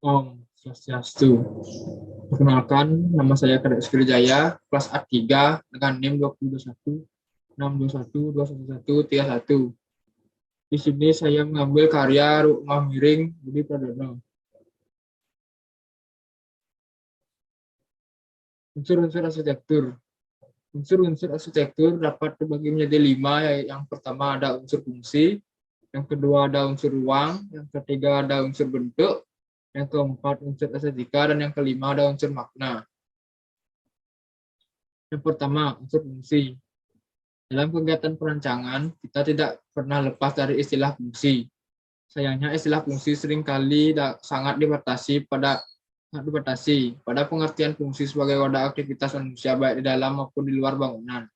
Om Swastiastu. Perkenalkan, nama saya Kadek Skirijaya, kelas A3 dengan NIM 2021 621 211 31. Di sini saya mengambil karya Rumah Miring Budi Pradono. Unsur-unsur arsitektur. Unsur-unsur arsitektur dapat dibagi menjadi 5. Yang pertama ada unsur fungsi, yang kedua ada unsur ruang, yang ketiga ada unsur bentuk, yang keempat unsur estetika, dan yang kelima ada unsur makna. Yang pertama, unsur fungsi. Dalam kegiatan perancangan, kita tidak pernah lepas dari istilah fungsi. Sayangnya istilah fungsi seringkali sangat dibatasi pada pengertian fungsi sebagai wadah aktivitas manusia baik di dalam maupun di luar bangunan.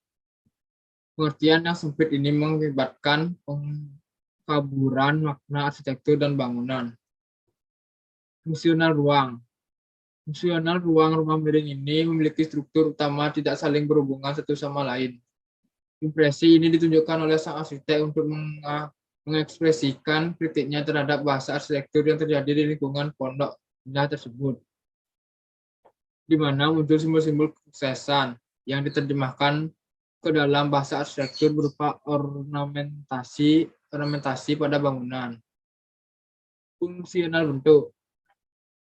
Pengertian yang sempit ini mengakibatkan pengkaburan makna arsitektur dan bangunan. Fungsional ruang. Fungsional ruang rumah miring ini memiliki struktur utama tidak saling berhubungan satu sama lain. Impresi ini ditunjukkan oleh sang arsitek untuk mengekspresikan kritiknya terhadap bahasa arsitektur yang terjadi di lingkungan pondok indah tersebut, di mana muncul simbol-simbol kesuksesan yang diterjemahkan ke dalam bahasa arsitektur berupa ornamentasi pada bangunan. Fungsional bentuk.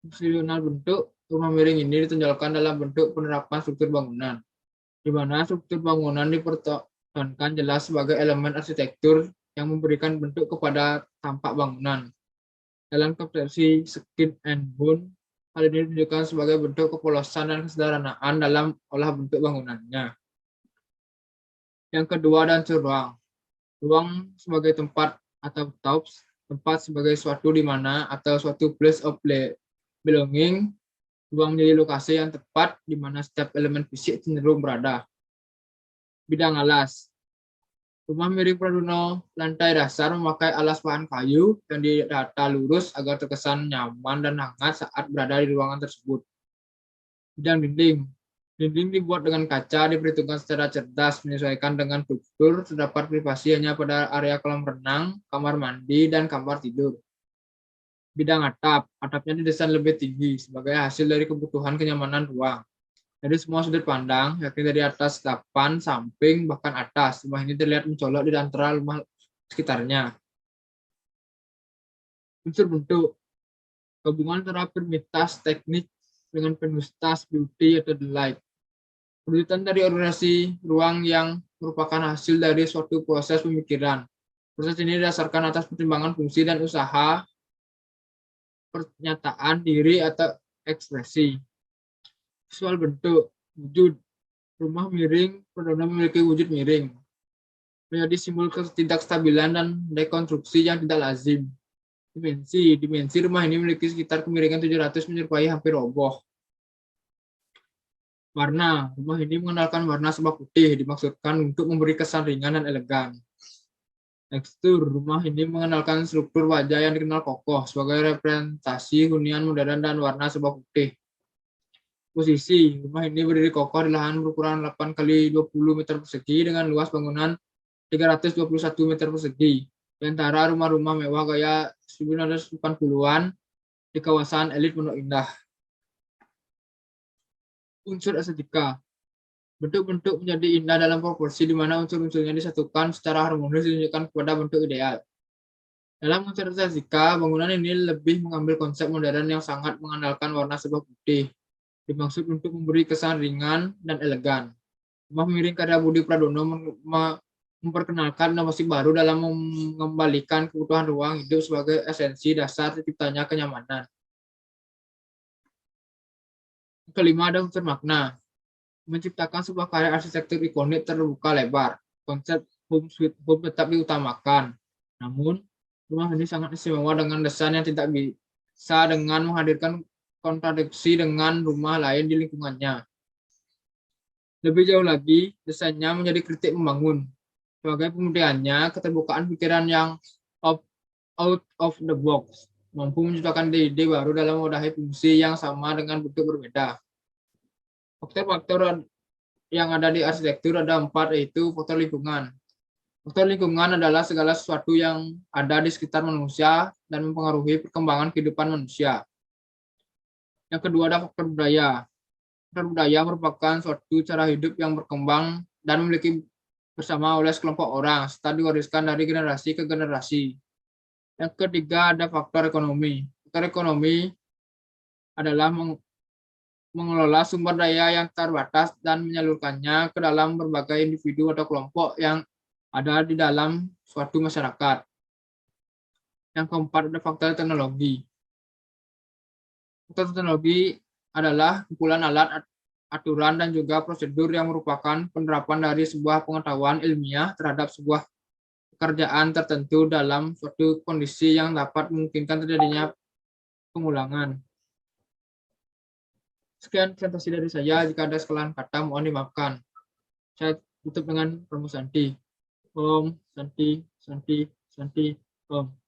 Fungsional bentuk rumah miring ini ditonjolkan dalam bentuk penerapan struktur bangunan, di mana struktur bangunan dipertontonkan jelas sebagai elemen arsitektur yang memberikan bentuk kepada tampak bangunan. Dalam konsepsi skin and bone, hal ini ditunjukkan sebagai bentuk kepolosan dan kesederhanaan dalam olah bentuk bangunannya. Yang kedua ada unsur ruang. Ruang sebagai tempat atau tops, tempat sebagai suatu di mana atau suatu place of belonging. Ruang menjadi lokasi yang tepat di mana setiap elemen fisik cenderung berada. Bidang alas. Rumah miring Pradono lantai dasar memakai alas bahan kayu yang didata lurus agar terkesan nyaman dan hangat saat berada di ruangan tersebut. Bidang dinding. Dinding dibuat dengan kaca, diperhitungkan secara cerdas, menyesuaikan dengan struktur, terdapat privasi hanya pada area kolam renang, kamar mandi, dan kamar tidur. Bidang atap. Atapnya didesain lebih tinggi sebagai hasil dari kebutuhan kenyamanan ruang. Dari semua sudut pandang, yakni dari atas, depan, samping, bahkan atas, rumah ini terlihat mencolok di antara rumah sekitarnya. Unsur bentuk. Gabungan antara primitas teknik dengan penustas beauty atau delight. Perwujudan dari organisasi ruang yang merupakan hasil dari suatu proses pemikiran. Proses ini didasarkan atas pertimbangan fungsi dan usaha pernyataan diri atau ekspresi. Visual bentuk, wujud. Rumah miring Pradono memiliki wujud miring, menjadi simbol ketidakstabilan dan dekonstruksi yang tidak lazim. Dimensi rumah ini memiliki sekitar kemiringan 700 menyerupai hampir roboh. Warna, rumah ini mengenalkan warna sebab putih, dimaksudkan untuk memberi kesan ringan dan elegan. Tekstur, rumah ini mengenalkan struktur wajah yang dikenal kokoh sebagai representasi hunian modern dan warna sebab putih. Posisi, rumah ini berdiri kokoh di lahan berukuran 8 kali 20 meter persegi dengan luas bangunan 321 meter persegi. Di antara rumah-rumah mewah gaya 1980-an di kawasan elit Pondok Indah. Unsur estetika. Bentuk-bentuk menjadi indah dalam proporsi di mana unsur-unsurnya disatukan secara harmonis ditunjukkan kepada bentuk ideal. Dalam unsur estetika, bangunan ini lebih mengambil konsep modern yang sangat mengandalkan warna sebab putih, dimaksud untuk memberi kesan ringan dan elegan. Rumah miring karya Budi Pradono memperkenalkan inovasi baru dalam mengembalikan kebutuhan ruang hidup sebagai esensi dasar terciptanya kenyamanan. Kelima ada unsur makna. Menciptakan sebuah karya arsitektur ikonik terbuka lebar. Konsep home sweet home tetap diutamakan. Namun, rumah ini sangat istimewa dengan desain yang tidak bisa dengan menghadirkan kontradiksi dengan rumah lain di lingkungannya. Lebih jauh lagi, desainnya menjadi kritik membangun. Sebagai pembuktiannya, keterbukaan pikiran yang out of the box mampu menciptakan ide baru dalam mewadahi fungsi yang sama dengan bentuk berbeda. Faktor-faktor yang ada di arsitektur ada 4, yaitu faktor lingkungan. Faktor lingkungan adalah segala sesuatu yang ada di sekitar manusia dan mempengaruhi perkembangan kehidupan manusia. Yang kedua ada faktor budaya. Faktor budaya merupakan suatu cara hidup yang berkembang dan memiliki bersama oleh sekelompok orang, serta diwariskan dari generasi ke generasi. Yang ketiga ada faktor ekonomi. Faktor ekonomi adalah mengelola sumber daya yang terbatas dan menyalurkannya ke dalam berbagai individu atau kelompok yang ada di dalam suatu masyarakat. Yang keempat ada faktor teknologi. Faktor teknologi adalah kumpulan alat, aturan, dan juga prosedur yang merupakan penerapan dari sebuah pengetahuan ilmiah terhadap sebuah pekerjaan tertentu dalam suatu kondisi yang dapat memungkinkan terjadinya pengulangan. Sekian presentasi dari saya. Jika ada kesalahan kata, mohon dimaafkan. Saya tutup dengan Romo Santi. Om Santi, Santi, Santi, Om.